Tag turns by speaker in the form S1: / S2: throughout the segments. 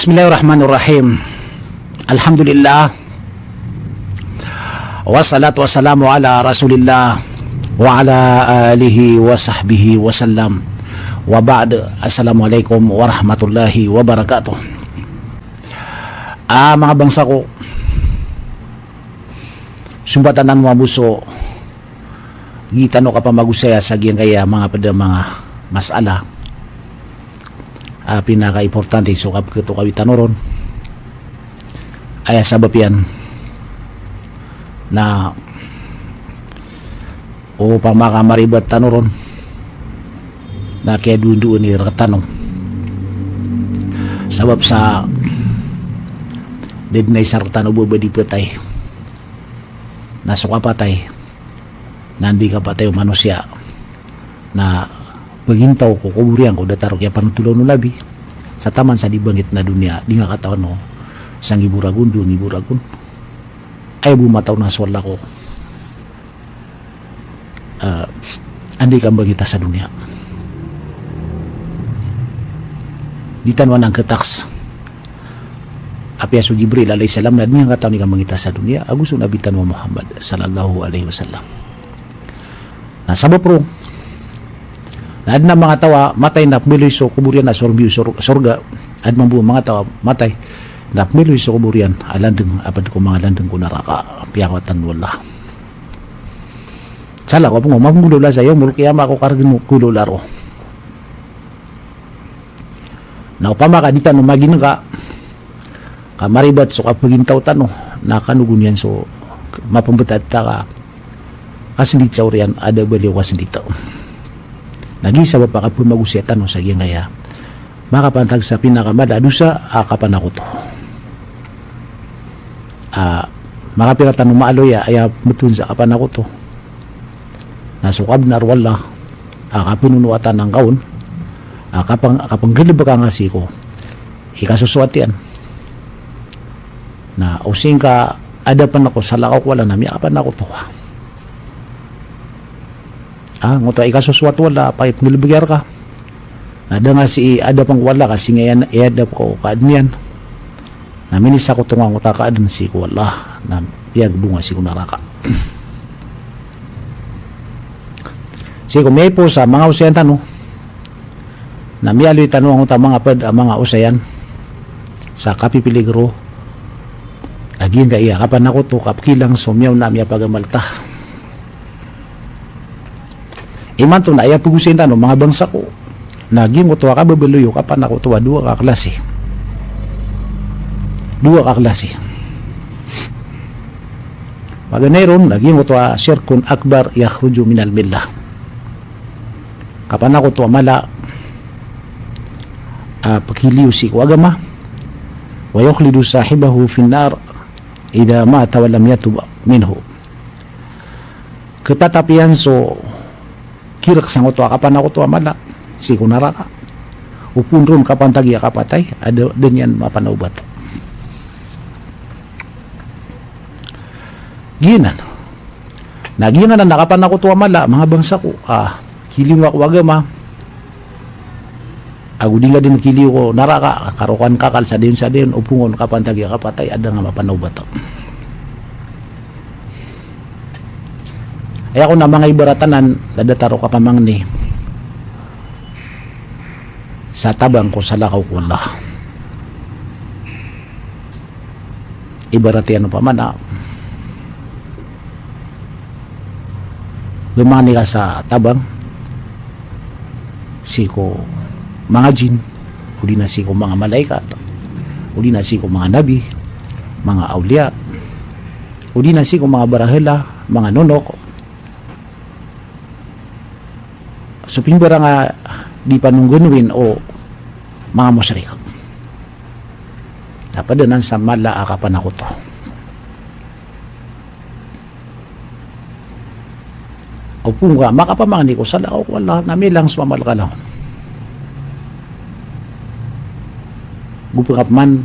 S1: Bismillahirrahmanirrahim. Alhamdulillah. Wassalatu wassalamu ala Rasulillah wa ala alihi wa sahbihi wa sallam. Wa ba'd. Assalamualaikum warahmatullahi wabarakatuh. Mga bangsa ko, sumbatanan mo abuso, gitano ka pa magusaya sa giyang kaya mga masala. Pinaka-importante sukab ko ito kawitan ron ay sabab yan na upang makamaribat tanoron na kaya duun ni Ratano sabab sa dead na isang Ratano bubadi patay nasuka patay nandi ka patay manusia na pagintaw ko kuburian ko dataro kaya panutulaw no labi sa taman sa dibangit na dunia di nga katawan no sang iburagun ay bumataw na swalla ko andi kang bagita sa dunia di tanwan ang ketaks apiaso Jibril alayhi salam na di nga kataw ni kang bagita sa dunia agusto nabitan mo Muhammad sallallahu alaihi wasallam na sabab ro na adna mga tawa matay na miloy so kuburian na sorga adna mga tawa matay na miloy so kuburian alandeng apad ko mga landeng ko naraka piyawatan wala sala ko pong mamulula sa iyo mulkiyama ako kargin kulularo na upama ka dita no magin ka kamaribat so kapagintaw tano nakanugun yan so mapambatad ta ka kasindit sa urian ada baliw kasindit nagisa ba pa kapag magusiatan no sa giyang kaya makapantag sa pinakamada dusa kapan ako to makapiratan ng maaloya ay mutun sa kapan ako to nasukab na arwala kapinunuatan ng kaon kapang gilib ka nga siko ikasusuat yan na using ka adapan ako sa lakaw wala na kapan ako to ngoto ay kasuswat wala pa nilibigyan ka nada nga si ada pang wala kasi ngayon iadap ko kaadnian na minis ako tunga nguta kaadan si ko wala na biyag bunga si ko naraka si ko may po sa mga usayan tano na miyaloy tanong nguta mga usayan sa kapipiligro agin ka iya kapan ako to kapkilang sumyaw na miya pagamalta iman to na ayaw pugusin tanong mga bangsa ko naging ko tuwa ka babaluyo kapan ako tuwa dua ka klase paganayron naging ko tuwa syirkun akbar yakhruju minal millah kapan ako tuwa mala pakiliw si ko agama wa yukhlidu sahibahu finnar idha mata wa lam yatub minhu ketatapian so kirak sang oto kapan ako to amala si kunaraka upunron kapan tagi kapatay ada denyan mapanaubat ginan nagingan na nakapan ako to amala mga bangsa ko kiliw ako agama aguding din kiliw ko naraka karukan kakal sa diyon upungon kapan tagi kapatay ada nga mapanaubat ay ako na mga ibaratanan dadataro ka pamang ni sa tabang ko sa lakaw ko wala ibarati ano pa man lumani ka sa tabang siko mga jin uli na siko mga malaikat uli na siko mga nabi mga awliya uli na siko mga barahela mga nonok so pimbara nga di panunggunwin o mga musyrik napadanan sa mala akapan ako to o punga makapamangni ko sa lakaw wala namilang sumamal ka lang gupangap man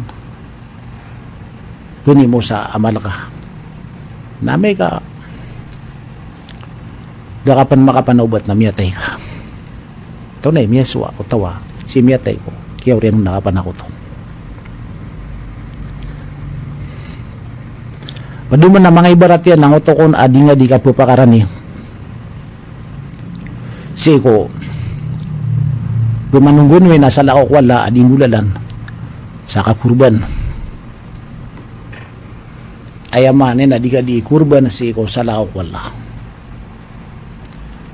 S1: puni mo sa amal ka namay ka dakapan makapanaubat na miyatay ka ito na miyaswa o tawa si miyatay ko kaya rin nakapan ako to Paduman na mga ibarat yan ang otokon adi nga di ka pupakarani. Siko pumanunggun we nasa laok wala ading gulalan sa kakurban. Ayaman na di ka di kurban siko sa laok wala.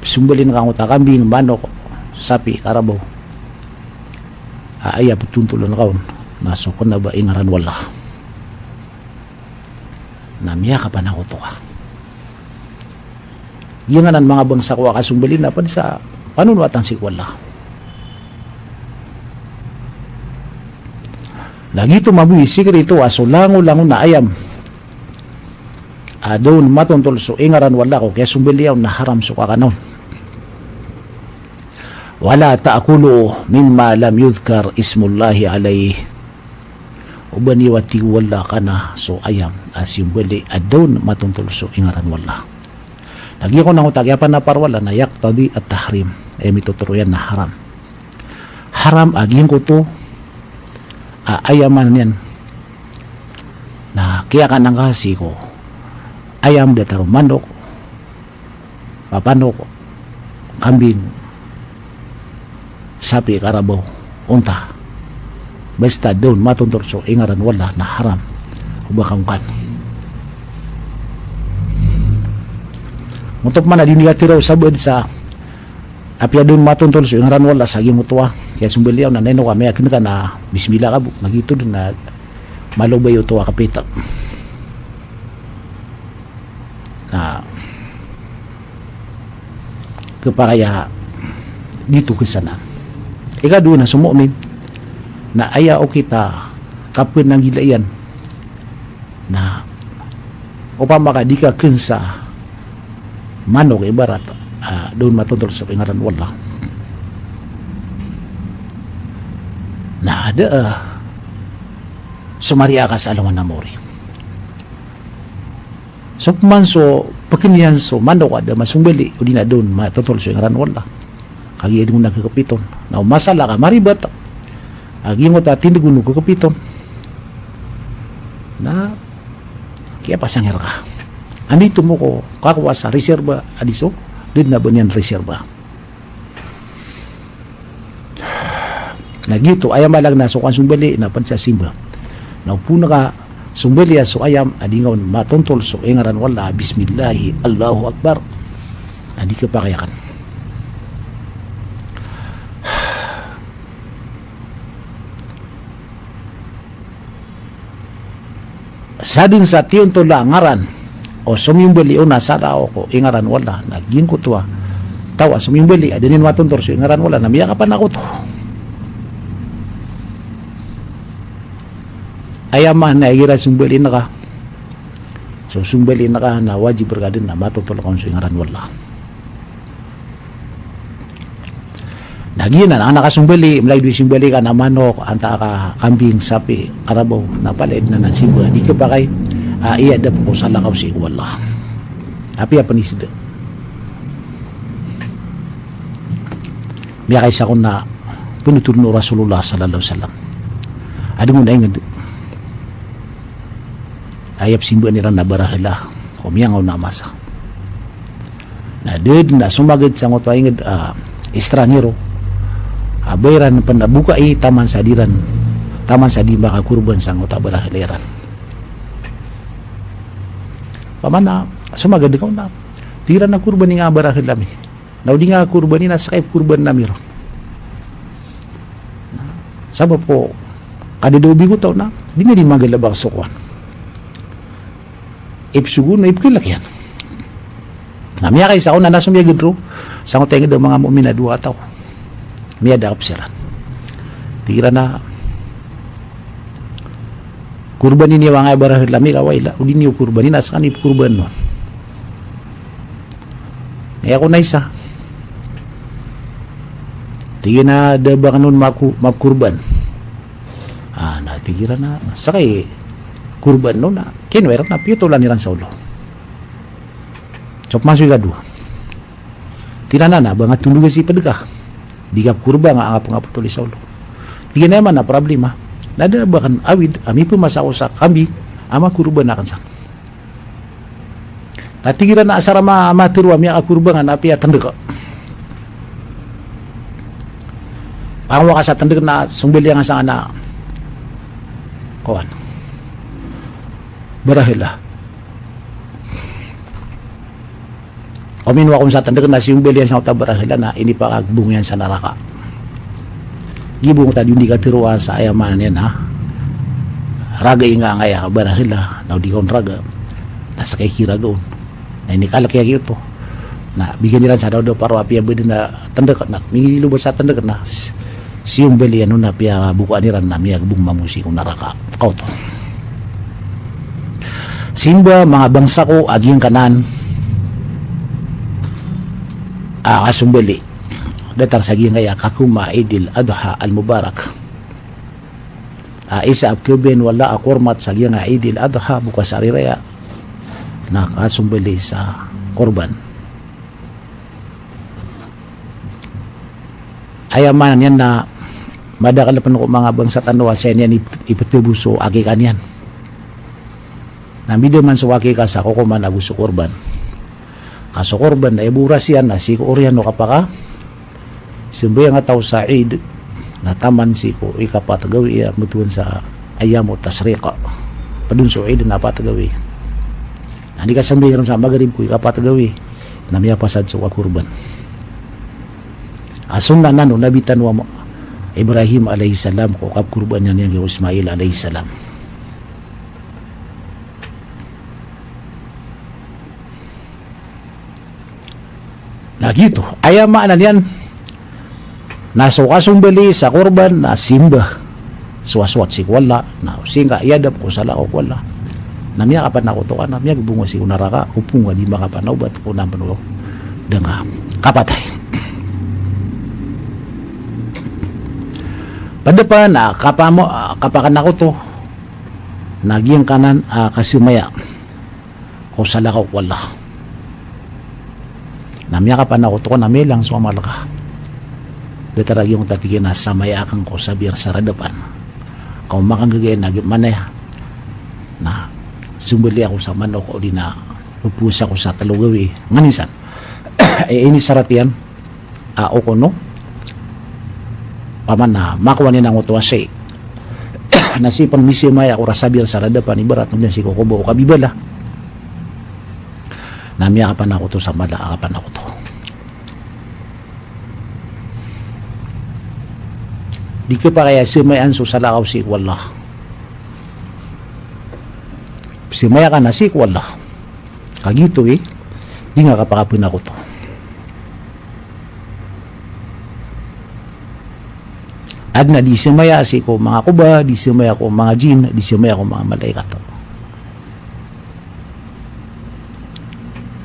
S1: Sumbalin kang uta kambing, manok, sapi, karabaw. Aya putuntulon kaon. Nasukon na ba ingaran wala. Namiya ka pa na ko to ka. Yanganan mga bangsa ko kasumbalin na pa sa panunwatang sikwala. Lagi ito mabuhi sikrito aso lango-lango na ayam. Doon matuntol so ingaran wala ko kaya sumbiliyaw na haram so kakanon. Wala ta'akulu mimma lam yudhkar ismullahi alayhi. Ubani wati wala ka na so ayam as yung bali adon matuntol so ingaran wala. Lagi ko nang utagyapan na parwala na yaktadi at tahrim. Mituturuyan na haram. Haram aging ko to ayaman yan. Na kaya ka nang kasi ko ayam dataro manok, papanok, kambing, sapi, karabaw, unta. Basta doon matuntol so ingaran wala na haram. Ubakang kan. Untuk mana din tiraw sabad sa apya doon matuntol so ingaran wala sa gimutuwa. Kaya sumbaliyaw na neno kami akin ka na bismillah ka nagito doon na malubay ito kapital. Na kapakaya dito kisana. Ika doon na sumumin na aya o kita kapin ng gilayan na upama ka di ka kinsa manok ibarat doon matuntol sa ingaran wala na ada sumariya ka sa alaman na mori so pumanso pakinihan so manok ada masumbali o di na doon matuntol sa ingaran wala kagiyad mo nagkakapiton na umasala ka maribat aging mo tatindig mo nagkakapiton na kaya pasangher ka andito mo ko kakuha sa reserva adiso din na ba niyan reserva nagito ayam malang na so kan sumbali na pansa simba na upuna ka sumbali so ayam adingaw matuntol so ingaran wala bismillahi Allahu Akbar na di ka pa kayakan. Sadin sa tiyon to langaran o sumimbali o nasa tao ko ingaran wala naging ko tuwa tawa sumimbali adinin matuntor so ingaran wala namiya ka pa na ko to ayaman na igira sumbali na ka so sumbali na ka na wajib bergadin na matuntor ko so ingaran wala naginan ang nakasumbali mulai duwi sumbali ka na manok anta ka kambing sapi karabaw napalid na nansiba di ka ba kay iya da po sa lakaw si wala api apa nisda miya kaysa ko na pinutur no Rasulullah sallallahu alaihi wasallam adi mo na ingad ayap simba nila na barahila kumiyang na masa na did na sumagid sa ngoto ingad estrangero bayran panabuka taman sadiran taman sadi baka kurban sang utabara hiliran pamana sumagad ikaw na tira na kurban ni nga barahil lami na di nga kurban ni nasa kay kurban nami ro sabab po kadidobi ko taw na di na di magalabang sukwan ipsugo na ipkilak yan namiya kay sa ako na nasumiyagid ro sa ko tengid mga mu'min na duwa taw miya dakap siran tira na kurban ini wangay barahil lami kawayla udi niyo kurban ini nasa kanip kurban nun kaya ko na isa tigil na daba ka nun makurban natigira na sakay kurban nun na kinwer na piyutulan niran sa ulo so masuk gadu tira na bangat tulugan si padeka di ka kurba nga ang pangapatuloy sa ulo. Di ka naman na problema. Nada bakan awid, ami pumasako sa kami, ama kurba na kansan. Natigiran na asara matirwa miya akurbangan api atandeka. Pangwa ka sa tandek na sumbili ang asang na kawan. Barahila. Ominwa kung sa tandek na sumbili ang sa barahila na ini pa kagbung yan sa naraka. Gibong tadi hindi ka tiruan sa ayaman yan ha. Raga inga ngaya barahila na di kon raga. Nasa kay kira doon. Na ini kalak kaya to. Na bigyan nila sa daw paro api abad na tandek na. Mingi lubat sa tandek na. Siyong beli ano na piya bukuan niran na miya bung mamusi kung naraka kau to. Simba mga bangsa ko agyang kanan kasumbali datar sa gingaya kakuma idil adha al mubarak isa abkubin wala akormat sa ginga idil adha bukas ariraya na kasumbali sa korban ayaman yan na madakal pa ko mga bangsa tanwa sa yan ipatubuso agi kanyan namide man sa waki ka sa kukuman aguso korban kaso korban na iburas yan na si ko oriano kapaka simbay nga tao sa id na taman si ko ikapatagawi mutuan sa ayamo tasrika padun so id na patagawi hindi ka sambay sa magarib ko ikapatagawi na miya pasad sa korban asun na nano nabitan wa Ibrahim alayhi salam ko kap kurban niya niya kay Ismail alayhi salam. Nagito, ayamaan na yan. Nasukasumbali sa kurban na simba. Suwaswat si wala. Na singa iyadap ko sala ko wala. Namya kapan ako to ka namya bunga si unaraka upung di makapanaw bat ko nampano denga kapatay. Pada pa na kapakan ako to nagyang kanan kasimaya ko sala ko wala namya kapan ako to ko namilang sumalaka detarag yung tatigin na samaya kang ko sabir sa radapan kung makanggagayin nagip manaya na sumbali ako sa manok o di na pupusa ko sa talugawi nganisan ini saratian o kono paman na makuha niya ng utuwa siya nasipang misimaya ako rasabir sa radapan ibarat mo si kukubo o kabibala namya kapan ako to sa mala kapan ako to di ka pa kaya simayan so sa lakaw si wala simaya ka na si wala kagito di nga kapakapin ako to at na di simaya si ko mga kuba, di simaya ko mga jin, di simaya ko mga malaikat.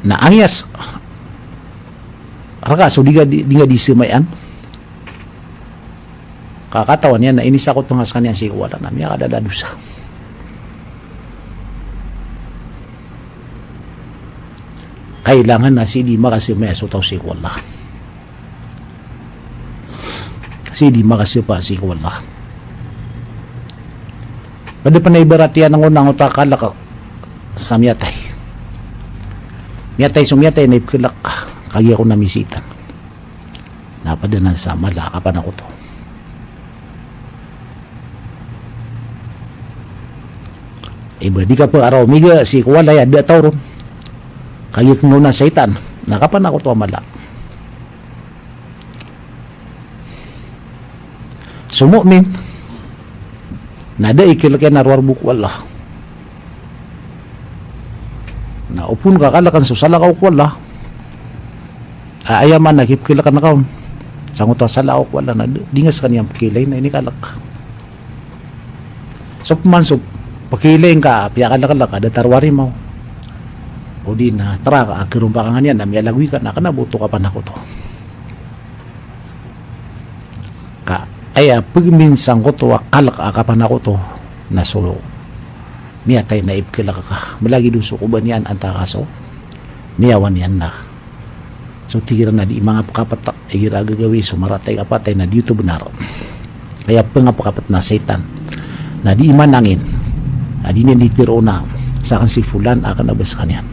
S1: Na angyas raka so di nga di simayan. Kakatawan yan na inis ako tungas kanyan si ko wala na miya kadadadusa. Kailangan na si di makasimaya so tao si ko wala. Di makasipa si wala. Pada pa na ibaratian ng unang utakalak sa miyatay. Miyatay sumiyatay na ipkilak kaya ko namisitan. Napadanan sa malakapan ako to. Iba di ka pa araw miga si wala ya da tawron. Kaya ko na saitan. Nakapan ako to malak. Sumu'min nada ikilakyan narwar buku Allah na upun kakalakan susala ka wala ayaman nakipkilakan na kaon sangot sala ka wala na dingas kaniyang pakilay na ini kalak so man so pakilay ka piya kalak ada tarwari mo o di na tara ka akirum pa kanyan na miyalagwi ka na kanabuto ka pa na ko to ka ay pagminsang ko to kalak akapan ako to na solo miyatay na ipkilak ka malagi duso ko ba niyan ang takaso miyawan yan na so tigiran na di mga pakapat igira gagawi sumaratay kapatay na dito benar kaya pangapakapat na setan na di imanangin na di nitiro na sa kan si fulan akan nabas kanyan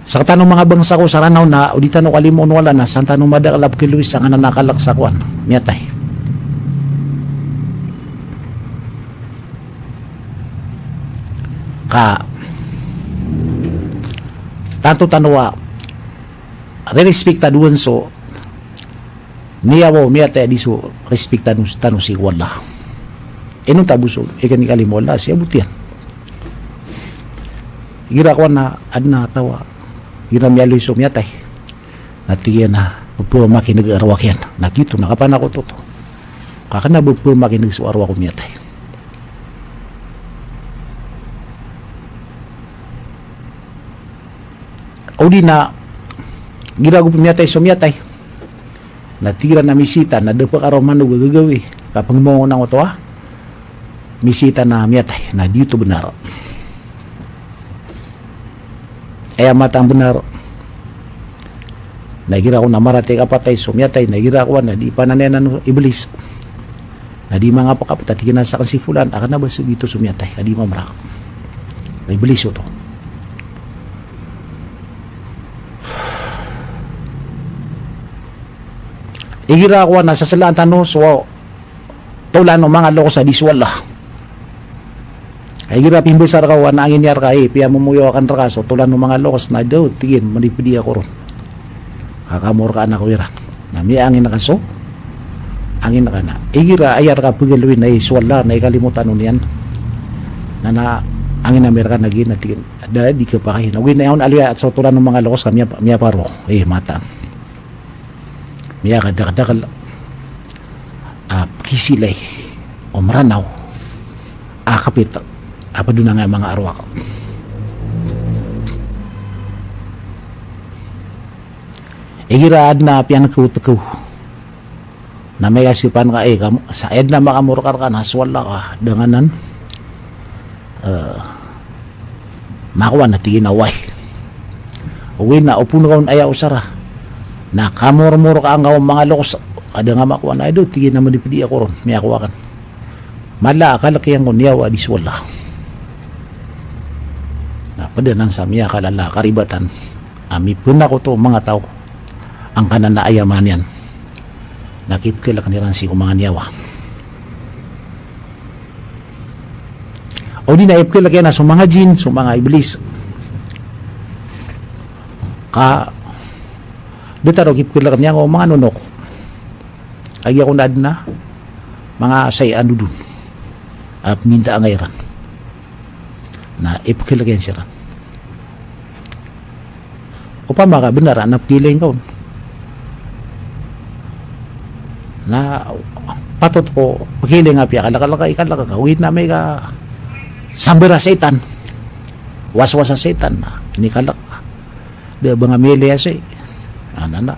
S1: Sa tanong mga bangsa ko sa ranaw na uditan o kalimon wala na sa tanong madakalab kay Luis ang nakalaksakuan miyatay. Ka tanto tanwa re-respectaduan so niyawo miyatay diso respektadun tanong si wala. Enong tabuso ikan ni kalimola siya butian. Gira ko na adna tawa gira miyalo iso miyatay natiyan na bupuma kinag-arwak yan nakito nakapana ko to kakana bupuma kinag-arwak ko miyatay o di na gira ko miyatay so miyatay natira na misita na dapat araw manu gagawi kapag mo nang ito misita na miyatay na dito benar ay matang benar nagira ko na marate kapatay sumyatay nagira ko na di pananenan iblis na di mga pakapatay kinasa kan si fulan akan na ba subito sumyatay kadi mamrak iblis ito igira ko na sa salaan tano so tulan ng mga loko sa diswala ay gira pimbesar ka wan angin yar ka piya mumuyo akan rakaso tulan ng mga lokos na daw tingin manipidi ako ron kakamor ka anak ko iran na may angin na kaso angin na ka na gira ayar ka pagilwin na iswala na ikalimutan nun yan na angin na meron ka naging natingin dahil di ka pa kahin awin na yun alya at so tulan ng mga lokos ka miya paro mata miya kadakadakal kisilay o maranaw kapit apa doon nga mga arwa ko igiraad na piyan ko na may asipan ka sa ed na makamurkar ka naswala ka danganan makuha na tiginaway uwi na upo na kaun ayaw sara na kamurmur ka ang mga lokos kada nga makuha na ito tigin na manipidi ako ron may akuha kan mala akalakihan ko niyaw adis wala pada nang samya kalala karibatan ami pun ako to mga tao ang kanan na ayaman yan nakipkila kaniran si mga niyawa o di na ipkila kaya na so mga jin so mga iblis ka detaro kipkila kanya ko mga nunok ay ako na mga say dun at minta ang ayran na ipkila kaya siya o pa maka benar na piling ko na patot ko paghiling nga piya kalaka uwit na may ka sambira setan waswas sa setan na ini kalaka di ba nga mili asay na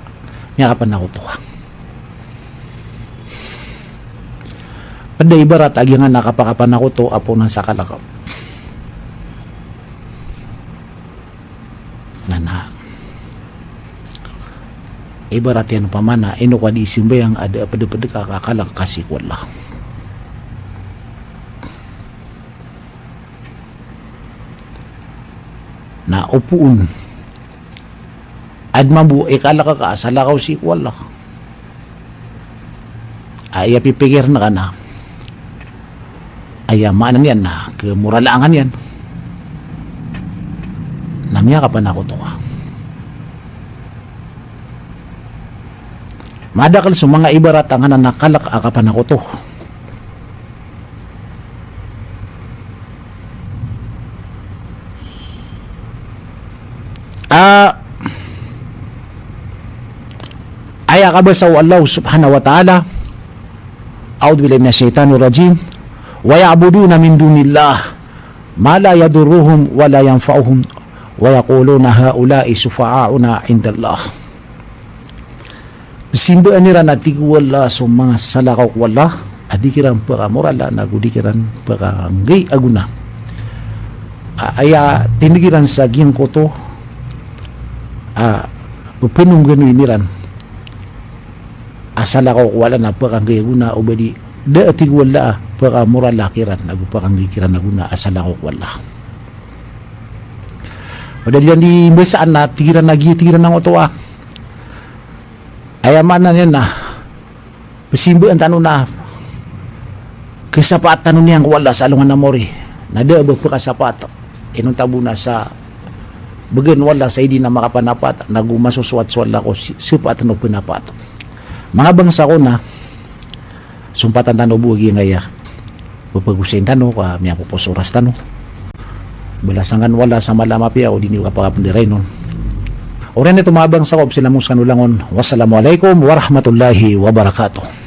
S1: niya kapan ako to pada ibarat agi nga nakapakapan ako to apo nang sa kalaka ibarat yan pamana ino kwa di simbayang ada pada kakakala kasih wala na upuun admabu ikala ka salakaw si wala ay pipigir na ka na ay maanan yan na kemuralangan yan namya ka pa na ako to ka madakal sa mga ibarat ang nakalak akapan ako to aya kabasaw Allah subhanahu wa ta'ala a'udhu billahi minash shaitanir rajim wa ya'buduna min dunillah ma la yadurruhum wa la yanfa'uhum wa yaquluna haula'i sufa'auna indallah simbaan nira natiguwala so mga salakaw wala adikiran pakamorala nagudikiran pakanggay aguna aya tinigiran sa giyang koto pupunong ganuin niran asalakaw wala na pakanggay aguna ubadi da atigwala pakamorala kiran pakanggay kiran aguna asalakaw wala Pada diyan di besaan na tigiran ng otoa. Ayaman na yan na. Pasimbo ang tanong na. Kasapat tanong niyang wala sa alungan na mori. Nada ba pa kasapat? Inong tabo na sa bagan wala sa hindi na makapanapat. Nagumasuswat-swat ko sipat no pinapat. Mga bangsa ko na sumpatan tanong bugi ngaya. Papagusin tanong ka miya pupusuras tanong. Balasangan wala sa malamapya o dini ka pakapandiray nun. Oran ito mabang sa kob sila mong sanulangon. Wassalamualaikum warahmatullahi wabarakatuh.